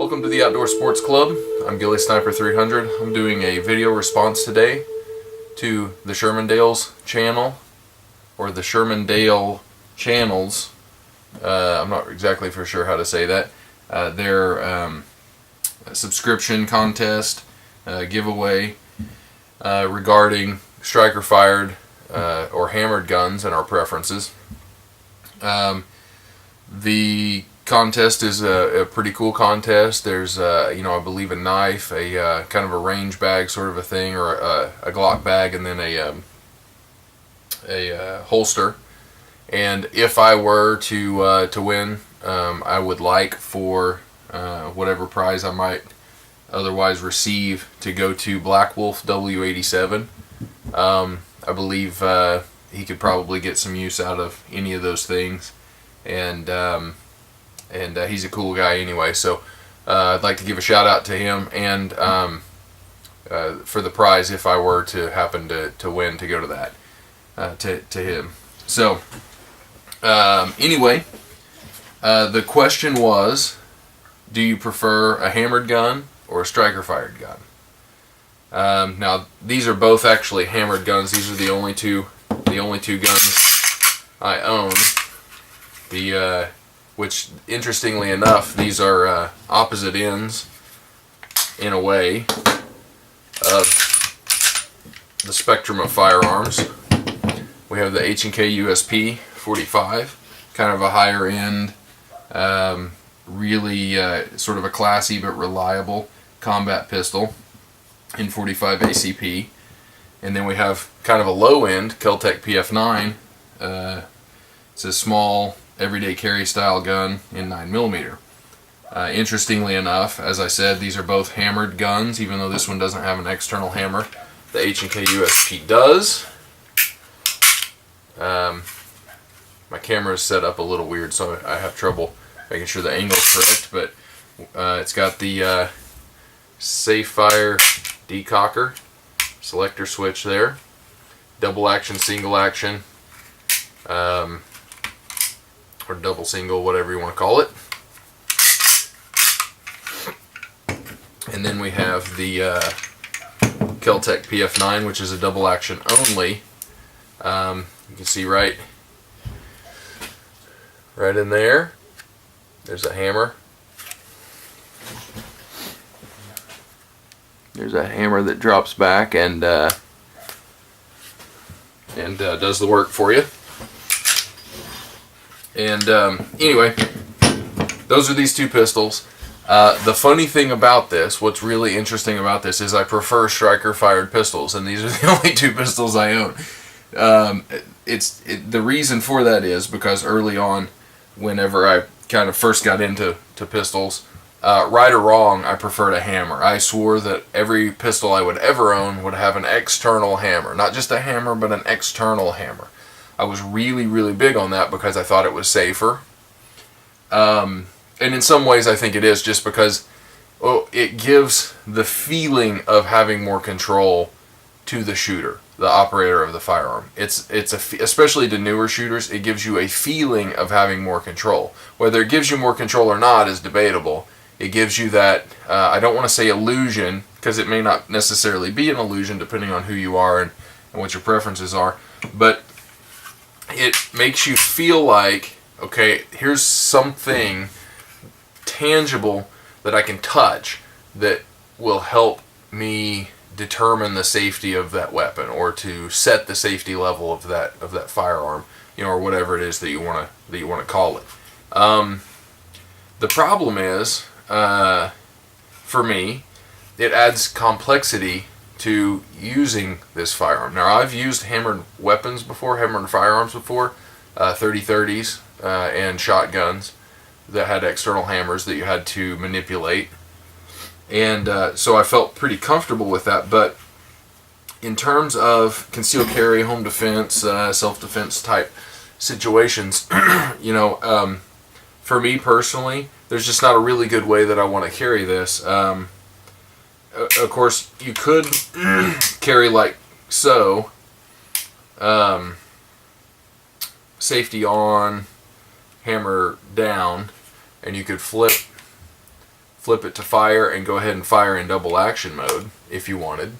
Welcome to the Outdoor Sports Club. I'm Gilly Sniper 300. I'm doing a video response today to the Shermandale's channel, or the Shermandale channels. I'm not exactly for sure how to say that. Their subscription contest giveaway regarding striker fired or hammered guns and our preferences. The contest is a pretty cool contest. There's I believe a knife, a kind of a range bag sort of a thing, or a Glock bag, and then a holster. And if I were to win, I would like for whatever prize I might otherwise receive to go to Black Wolf W87. I believe he could probably get some use out of any of those things, and he's a cool guy anyway, so I'd like to give a shout out to him and for the prize if I were to happen to win, to go to that, to him. So anyway, the question was, do you prefer a hammered gun or a striker fired gun? Now these are both actually hammered guns. These are the only two guns I own. Which, interestingly enough, these are opposite ends, in a way, of the spectrum of firearms. We have the H&K USP 45, kind of a higher end, really sort of a classy but reliable combat pistol in 45 ACP. And then we have kind of a low end Kel-Tec PF9. It's a small everyday carry style gun in 9mm. Interestingly enough, as I said, these are both hammered guns, even though this one doesn't have an external hammer. The H&K USP does. My camera is set up a little weird, so I have trouble making sure the angle is correct, but it's got the safe fire decocker selector switch there, double action, single action, or double single, whatever you want to call it. And then we have the Kel-Tec PF9, which is a double action only. You can see right in there, there's a hammer. There's a hammer that drops back and does the work for you. And anyway, those are these two pistols. The funny thing about this, what's really interesting about this, is I prefer striker fired pistols, and these are the only two pistols I own. The reason for that is because early on, whenever I kind of first got into pistols, right or wrong, I preferred a hammer. I swore that every pistol I would ever own would have an external hammer. Not just a hammer, but an external hammer. I was really, really big on that because I thought it was safer. And in some ways I think it is, just because it gives the feeling of having more control to the shooter, the operator of the firearm. Especially to newer shooters, it gives you a feeling of having more control. Whether it gives you more control or not is debatable. It gives you that, I don't want to say illusion, because it may not necessarily be an illusion depending on who you are and what your preferences are, but it makes you feel like, okay, here's something tangible that I can touch that will help me determine the safety of that weapon, or to set the safety level of that firearm, or whatever it is that you want to call it. The problem is, for me, it adds complexity to using this firearm. Now, I've used hammered weapons before, hammered firearms before, 30-30s and shotguns that had external hammers that you had to manipulate, and so I felt pretty comfortable with that. But in terms of concealed carry, home defense, self-defense type situations, for me personally, there's just not a really good way that I want to carry this. Of course, you could carry like so, safety on, hammer down, and you could flip flip it to fire, and go ahead and fire in double action mode if you wanted.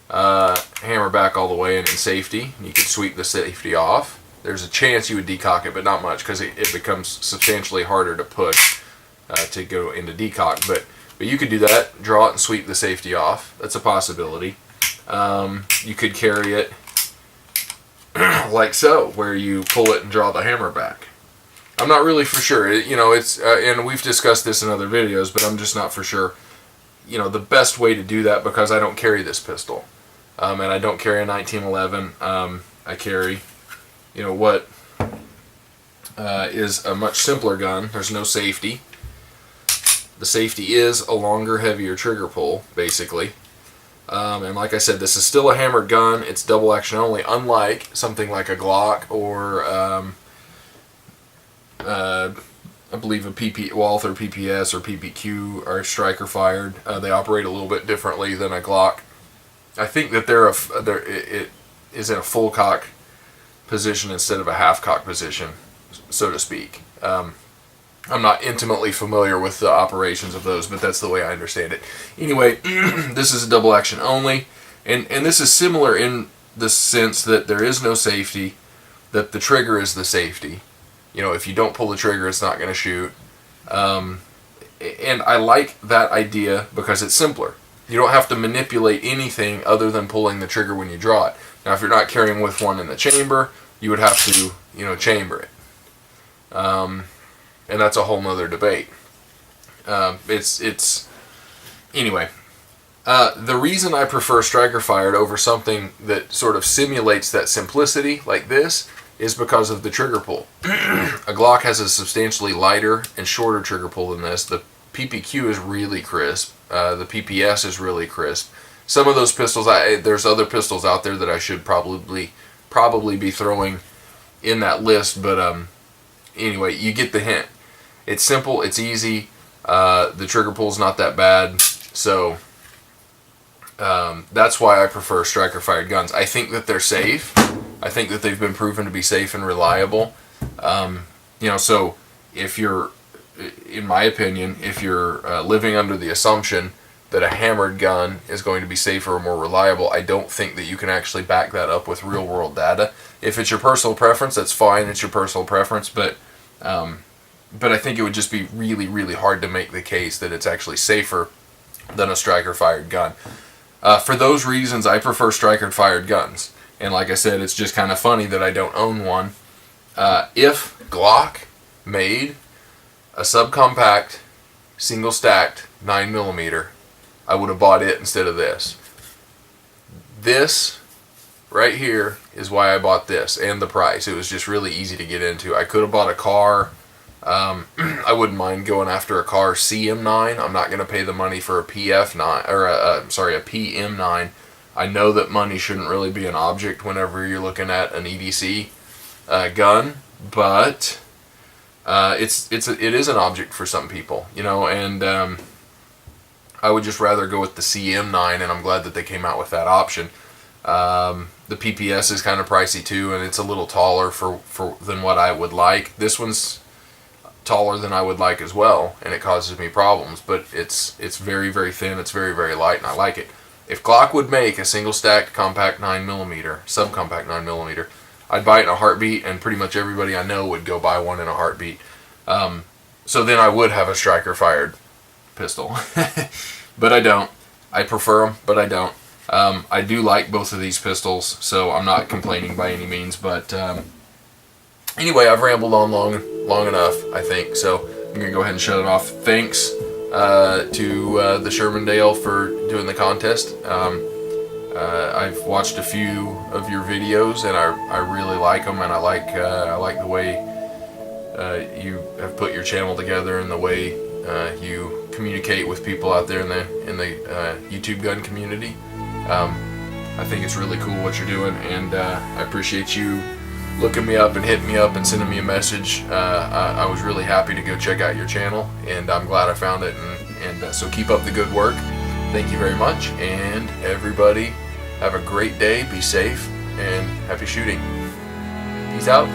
Hammer back all the way in safety. You could sweep the safety off. There's a chance you would decock it, but not much, because it becomes substantially harder to push to go into decock. But you could do that, draw it and sweep the safety off. That's a possibility. You could carry it like so, where you pull it and draw the hammer back. I'm not really for sure. It's and we've discussed this in other videos, but I'm just not for sure. The best way to do that, because I don't carry this pistol, and I don't carry a 1911. I carry, what is a much simpler gun. There's no safety. The safety is a longer, heavier trigger pull, basically. And like I said, this is still a hammered gun. It's double action only, unlike something like a Glock or I believe a Walther PPS or PPQ are striker fired. They operate a little bit differently than a Glock. I think that it is in a full cock position instead of a half cock position, so to speak. I'm not intimately familiar with the operations of those, but that's the way I understand it. Anyway, this is a double action only, and this is similar in the sense that there is no safety, that the trigger is the safety. If you don't pull the trigger, it's not going to shoot. And I like that idea because it's simpler. You don't have to manipulate anything other than pulling the trigger when you draw it. Now, if you're not carrying with one in the chamber, you would have to, chamber it. And that's a whole nother debate. Anyway. The reason I prefer striker fired over something that sort of simulates that simplicity like this is because of the trigger pull. A Glock has a substantially lighter and shorter trigger pull than this. The PPQ is really crisp. The PPS is really crisp. Some of those pistols, there's other pistols out there that I should probably be throwing in that list, but anyway, you get the hint. It's simple, it's easy, the trigger pull's not that bad, so that's why I prefer striker fired guns. I think that they're safe. I think that they've been proven to be safe and reliable. So if you're, in my opinion, if you're living under the assumption that a hammered gun is going to be safer or more reliable, I don't think that you can actually back that up with real world data. If it's your personal preference, that's fine, it's your personal preference, but I think it would just be really, really hard to make the case that it's actually safer than a striker fired gun. For those reasons, I prefer striker fired guns. And like I said, it's just kind of funny that I don't own one. If Glock made a subcompact, single stacked 9mm, I would have bought it instead of this. This right here is why I bought this, and the price. It was just really easy to get into. I could have bought a car. I wouldn't mind going after a car CM9. I'm not going to pay the money for a PF9 or a PM9. I know that money shouldn't really be an object whenever you're looking at an EDC gun, but it is an object for some people, and I would just rather go with the CM9, and I'm glad that they came out with that option. The PPS is kind of pricey too, and it's a little taller than what I would like. This one's taller than I would like as well, and it causes me problems, but it's very, very thin, it's very, very light, and I like it. If Glock would make a single stacked compact 9mm, subcompact 9mm, I'd buy it in a heartbeat, and pretty much everybody I know would go buy one in a heartbeat. So then I would have a striker fired pistol. But I don't. I prefer them, but I don't. I do like both of these pistols, so I'm not complaining by any means, but anyway, I've rambled on long enough, I think, so I'm going to go ahead and shut it off. Thanks to TheShermandale for doing the contest. I've watched a few of your videos, and I really like them, and I like the way you have put your channel together, and the way you communicate with people out there in the YouTube gun community. I think it's really cool what you're doing, and I appreciate you looking me up and hitting me up and sending me a message. I was really happy to go check out your channel, and I'm glad I found it, and so keep up the good work. Thank you very much, and everybody have a great day, be safe, and happy shooting. Peace out.